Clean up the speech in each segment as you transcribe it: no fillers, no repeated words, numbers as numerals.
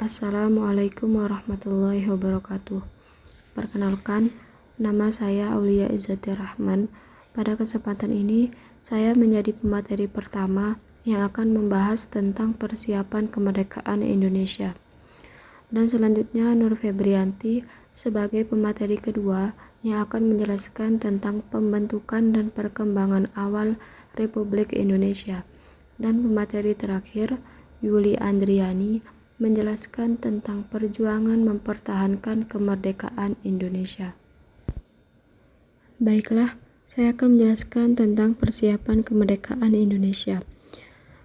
Assalamualaikum warahmatullahi wabarakatuh. Perkenalkan, nama saya Aulia Izzati Rahman. Pada kesempatan ini, saya menjadi pemateri pertama yang akan membahas tentang persiapan kemerdekaan Indonesia. Dan selanjutnya Nur Febrianti sebagai pemateri kedua yang akan menjelaskan tentang pembentukan dan perkembangan awal Republik Indonesia. Dan pemateri terakhir, Yuli Andriani, menjelaskan tentang perjuangan mempertahankan kemerdekaan Indonesia. Baiklah, saya akan menjelaskan tentang persiapan kemerdekaan Indonesia.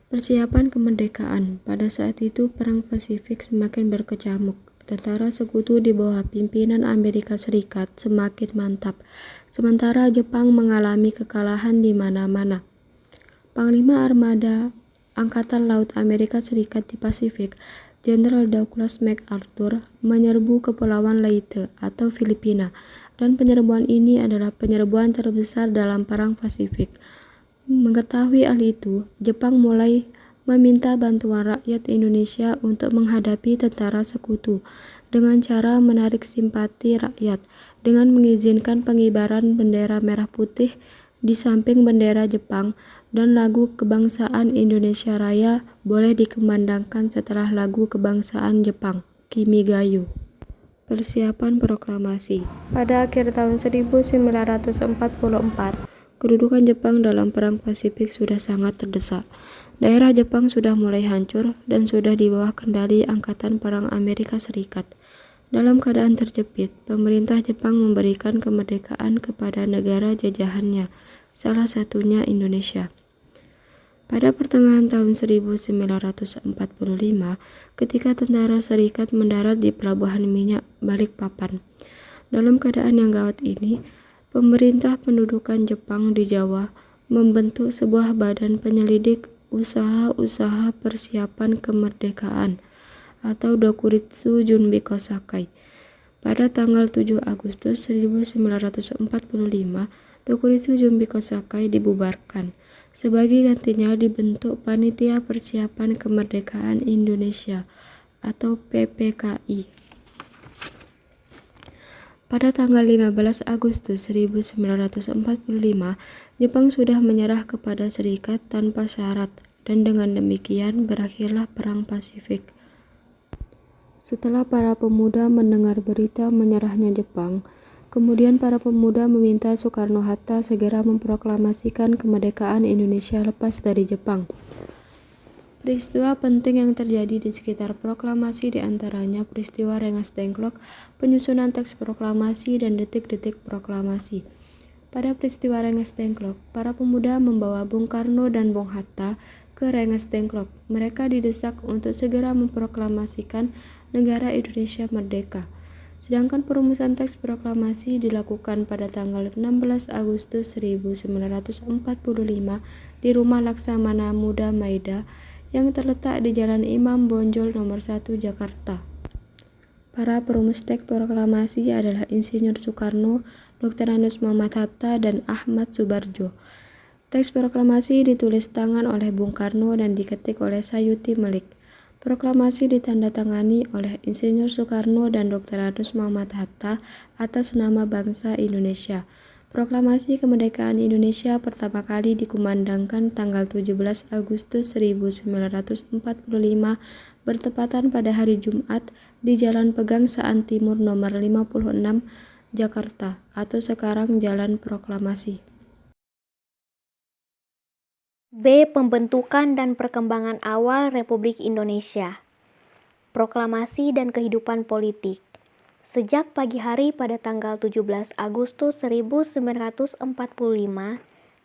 Persiapan kemerdekaan. Pada saat itu Perang Pasifik semakin berkecamuk. Tentara sekutu di bawah pimpinan Amerika Serikat semakin mantap, sementara Jepang mengalami kekalahan di mana-mana. Panglima Armada Angkatan Laut Amerika Serikat di Pasifik, Jenderal Douglas MacArthur, menyerbu Kepulauan Leyte atau Filipina, dan penyerbuan ini adalah penyerbuan terbesar dalam Perang Pasifik. Mengetahui hal itu, Jepang mulai meminta bantuan rakyat Indonesia untuk menghadapi tentara sekutu dengan cara menarik simpati rakyat dengan mengizinkan pengibaran bendera merah putih di samping bendera Jepang, dan lagu kebangsaan Indonesia Raya boleh dikumandangkan setelah lagu kebangsaan Jepang, Kimigayo. Persiapan proklamasi. Pada akhir tahun 1944, kedudukan Jepang dalam Perang Pasifik sudah sangat terdesak. Daerah Jepang sudah mulai hancur dan sudah di bawah kendali Angkatan Perang Amerika Serikat. Dalam keadaan terjepit, pemerintah Jepang memberikan kemerdekaan kepada negara jajahannya, salah satunya Indonesia. Pada pertengahan tahun 1945, ketika tentara Serikat mendarat di Pelabuhan Minyak Balikpapan. Dalam keadaan yang gawat ini, pemerintah pendudukan Jepang di Jawa membentuk sebuah badan penyelidik usaha-usaha persiapan kemerdekaan atau Dokuritsu Junbi Kosakai. Pada tanggal 7 Agustus 1945, Dokuritsu Junbi Kosakai dibubarkan. Sebagai gantinya dibentuk Panitia Persiapan Kemerdekaan Indonesia atau PPKI. Pada tanggal 15 Agustus 1945, Jepang sudah menyerah kepada Serikat tanpa syarat, dan dengan demikian berakhirlah Perang Pasifik. Setelah para pemuda mendengar berita menyerahnya Jepang, kemudian para pemuda meminta Soekarno-Hatta segera memproklamasikan kemerdekaan Indonesia lepas dari Jepang. Peristiwa penting yang terjadi di sekitar proklamasi diantaranya peristiwa Rengas Dengklok, penyusunan teks proklamasi, dan detik-detik proklamasi. Pada peristiwa Rengas Dengklok, para pemuda membawa Bung Karno dan Bung Hatta ke Rengas Dengklok. Mereka didesak untuk segera memproklamasikan negara Indonesia merdeka. Sedangkan perumusan teks proklamasi dilakukan pada tanggal 16 Agustus 1945 di Rumah Laksamana Muda Maida yang terletak di Jalan Imam Bonjol nomor 1 Jakarta. Para perumus teks proklamasi adalah Insinyur Soekarno, Dr. Andes Muhammad Hatta, dan Ahmad Subarjo. Teks proklamasi ditulis tangan oleh Bung Karno dan diketik oleh Sayuti Melik. Proklamasi ditandatangani oleh Insinyur Soekarno dan Dr. Andes Muhammad Hatta atas nama bangsa Indonesia. Proklamasi kemerdekaan Indonesia pertama kali dikumandangkan tanggal 17 Agustus 1945 bertepatan pada hari Jumat di Jalan Pegangsaan Timur nomor 56 Jakarta atau sekarang Jalan Proklamasi. B. Pembentukan dan perkembangan awal Republik Indonesia. Proklamasi dan kehidupan politik. Sejak pagi hari pada tanggal 17 Agustus 1945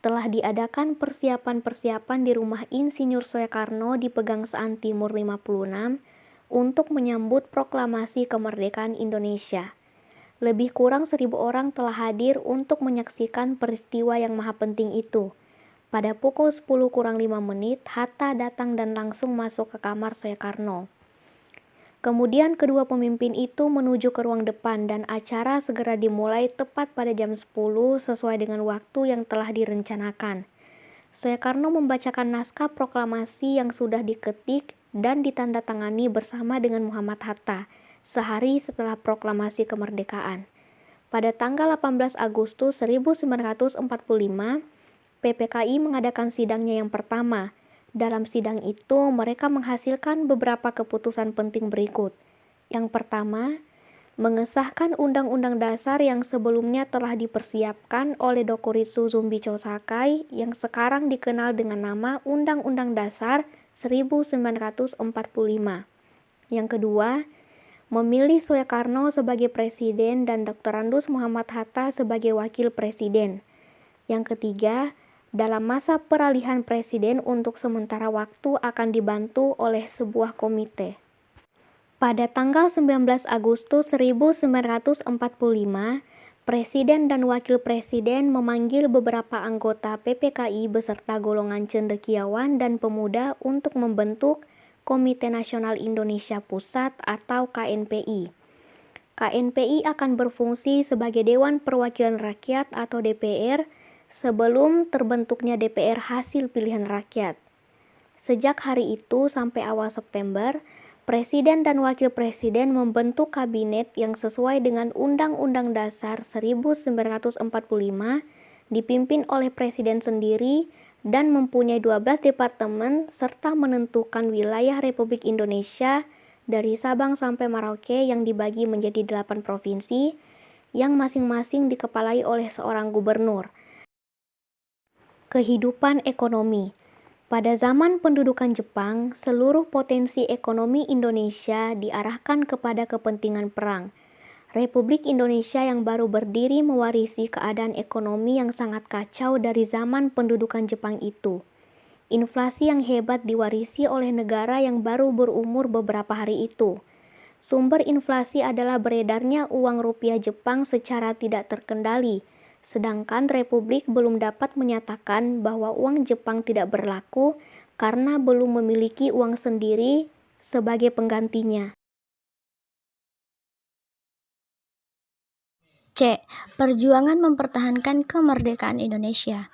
telah diadakan persiapan-persiapan di rumah Insinyur Soekarno di Pegangsaan Timur 56 untuk menyambut proklamasi kemerdekaan Indonesia. Lebih kurang 1.000 orang telah hadir untuk menyaksikan peristiwa yang maha penting itu. Pada pukul 10 kurang 5 menit, Hatta datang dan langsung masuk ke kamar Soekarno. Kemudian kedua pemimpin itu menuju ke ruang depan dan acara segera dimulai tepat pada jam 10 sesuai dengan waktu yang telah direncanakan. Soekarno membacakan naskah proklamasi yang sudah diketik dan ditandatangani bersama dengan Muhammad Hatta sehari setelah proklamasi kemerdekaan. Pada tanggal 18 Agustus 1945, PPKI mengadakan sidangnya yang pertama. Dalam sidang itu, mereka menghasilkan beberapa keputusan penting berikut. Yang pertama, mengesahkan Undang-Undang Dasar yang sebelumnya telah dipersiapkan oleh Dokuritsu Zumbicho Sakai yang sekarang dikenal dengan nama Undang-Undang Dasar 1945. Yang kedua, memilih Soekarno sebagai presiden dan Dr. Andus Muhammad Hatta sebagai wakil presiden. Yang ketiga, dalam masa peralihan presiden untuk sementara waktu akan dibantu oleh sebuah komite. Pada tanggal 19 Agustus 1945, Presiden dan Wakil Presiden memanggil beberapa anggota PPKI beserta golongan cendekiawan dan pemuda untuk membentuk Komite Nasional Indonesia Pusat atau KNPI. KNPI akan berfungsi sebagai Dewan Perwakilan Rakyat atau DPR sebelum terbentuknya DPR hasil pilihan rakyat. Sejak hari itu sampai awal September, Presiden dan Wakil Presiden membentuk kabinet yang sesuai dengan Undang-Undang Dasar 1945, dipimpin oleh Presiden sendiri dan mempunyai 12 departemen serta menentukan wilayah Republik Indonesia dari Sabang sampai Merauke yang dibagi menjadi 8 provinsi yang masing-masing dikepalai oleh seorang gubernur. Kehidupan ekonomi. Pada zaman pendudukan Jepang, seluruh potensi ekonomi Indonesia diarahkan kepada kepentingan perang. Republik Indonesia yang baru berdiri mewarisi keadaan ekonomi yang sangat kacau dari zaman pendudukan Jepang itu. Inflasi yang hebat diwarisi oleh negara yang baru berumur beberapa hari itu. Sumber inflasi adalah beredarnya uang rupiah Jepang secara tidak terkendali, sedangkan Republik belum dapat menyatakan bahwa uang Jepang tidak berlaku karena belum memiliki uang sendiri sebagai penggantinya. C. Perjuangan mempertahankan kemerdekaan Indonesia.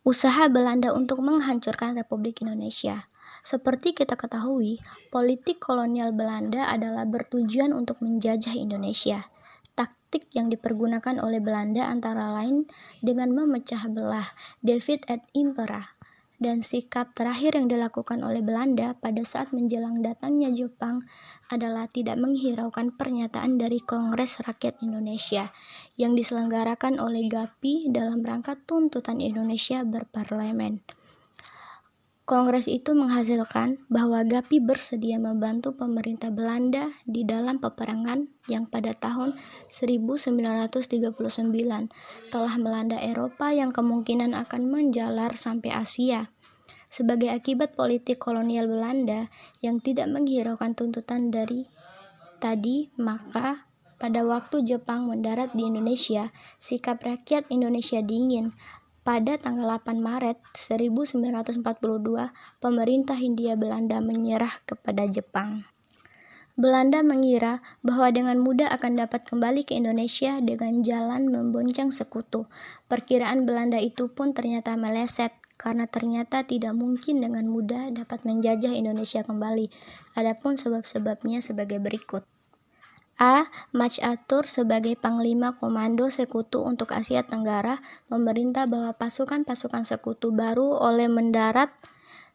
Usaha Belanda untuk menghancurkan Republik Indonesia. Seperti kita ketahui, politik kolonial Belanda adalah bertujuan untuk menjajah Indonesia. Taktik yang dipergunakan oleh Belanda antara lain dengan memecah belah Divide et Impera, dan sikap terakhir yang dilakukan oleh Belanda pada saat menjelang datangnya Jepang adalah tidak menghiraukan pernyataan dari Kongres Rakyat Indonesia yang diselenggarakan oleh GAPI dalam rangka tuntutan Indonesia berparlemen. Kongres itu menghasilkan bahwa GAPI bersedia membantu pemerintah Belanda di dalam peperangan yang pada tahun 1939 telah melanda Eropa yang kemungkinan akan menjalar sampai Asia. Sebagai akibat politik kolonial Belanda yang tidak menghiraukan tuntutan dari tadi, maka pada waktu Jepang mendarat di Indonesia, sikap rakyat Indonesia dingin. Pada tanggal 8 Maret 1942, pemerintah Hindia Belanda menyerah kepada Jepang. Belanda mengira bahwa dengan mudah akan dapat kembali ke Indonesia dengan jalan membonceng sekutu. Perkiraan Belanda itu pun ternyata meleset, karena ternyata tidak mungkin dengan mudah dapat menjajah Indonesia kembali. Adapun sebab-sebabnya sebagai berikut. A. MacArthur sebagai Panglima Komando Sekutu untuk Asia Tenggara memerintah bahwa pasukan-pasukan sekutu baru oleh mendarat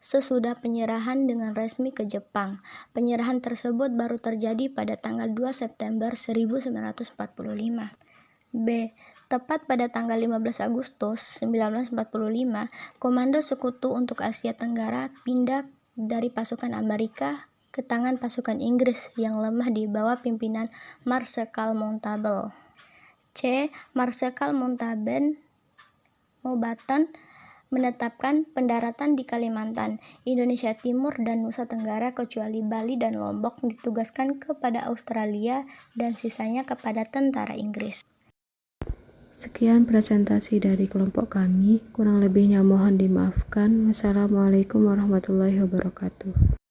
sesudah penyerahan dengan resmi ke Jepang. Penyerahan tersebut baru terjadi pada tanggal 2 September 1945. B. Tepat pada tanggal 15 Agustus 1945, Komando Sekutu untuk Asia Tenggara pindah dari pasukan Amerika ke tangan pasukan Inggris yang lemah di bawah pimpinan Marshal Mountbatten. C. Marshal Mountbatten menetapkan pendaratan di Kalimantan, Indonesia Timur dan Nusa Tenggara kecuali Bali dan Lombok ditugaskan kepada Australia dan sisanya kepada tentara Inggris. Sekian presentasi dari kelompok kami, kurang lebihnya mohon dimaafkan. Wassalamualaikum warahmatullahi wabarakatuh.